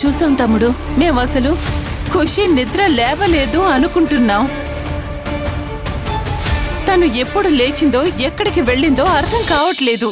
చూసాం తమ్ముడు, మేమసలు ఖుషి నిద్ర లేవలేదు అనుకుంటున్నాం. తను ఎప్పుడు లేచిందో ఎక్కడికి వెళ్ళిందో అర్థం కావట్లేదు.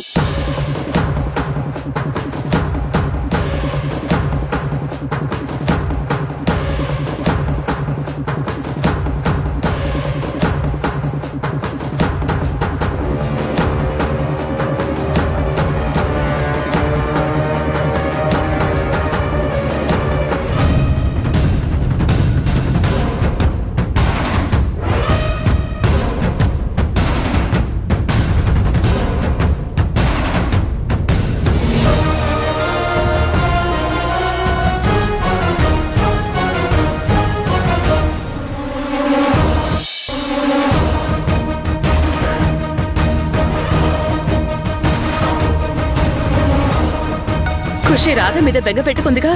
ఖుషి రాధ మీద బెంగ పెట్టుకుందిగా,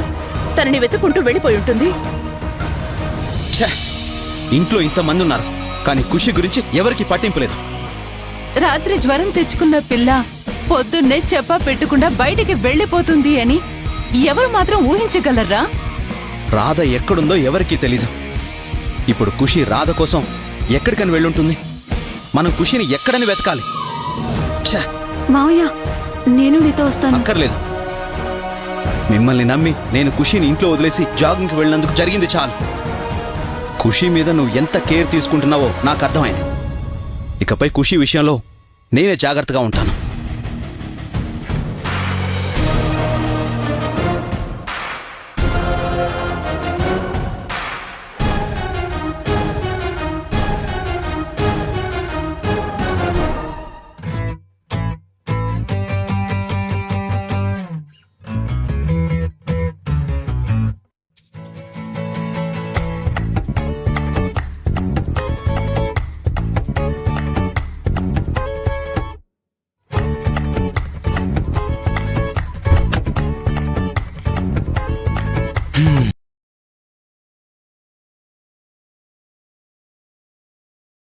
తనని వెతుకుంటూ వెళ్ళిపోయి ఉంటుంది. ఇంట్లో ఇంతమంది ఉన్నారు, కానీ ఖుషి గురించి ఎవరికి పట్టింపు లేదు. రాత్రి జ్వరం తెచ్చుకున్న పిల్ల పొద్దున్నే చెప్పా పెట్టకుండా బయటికి వెళ్ళిపోతుంది అని ఎవరు మాత్రం ఊహించగలరా? రాధ ఎక్కడుందో ఎవరికీ తెలీదు. ఇప్పుడు ఖుషి రాధ కోసం ఎక్కడికని వెళ్ళుంటుంది? మనం ఖుషిని ఎక్కడని వెతకాలి. మావయ్య, నేను నీతో వస్తాను. అక్కర్లేదు. మిమ్మల్ని నమ్మి నేను ఖుషిని ఇంట్లో వదిలేసి జాగింగ్కి వెళ్ళినందుకు జరిగింది చాలు. ఖుషి మీద నువ్వు ఎంత కేర్ తీసుకుంటున్నావో నాకు అర్థమైంది. ఇకపై ఖుషి విషయంలో నేనే జాగ్రత్తగా ఉంటాను.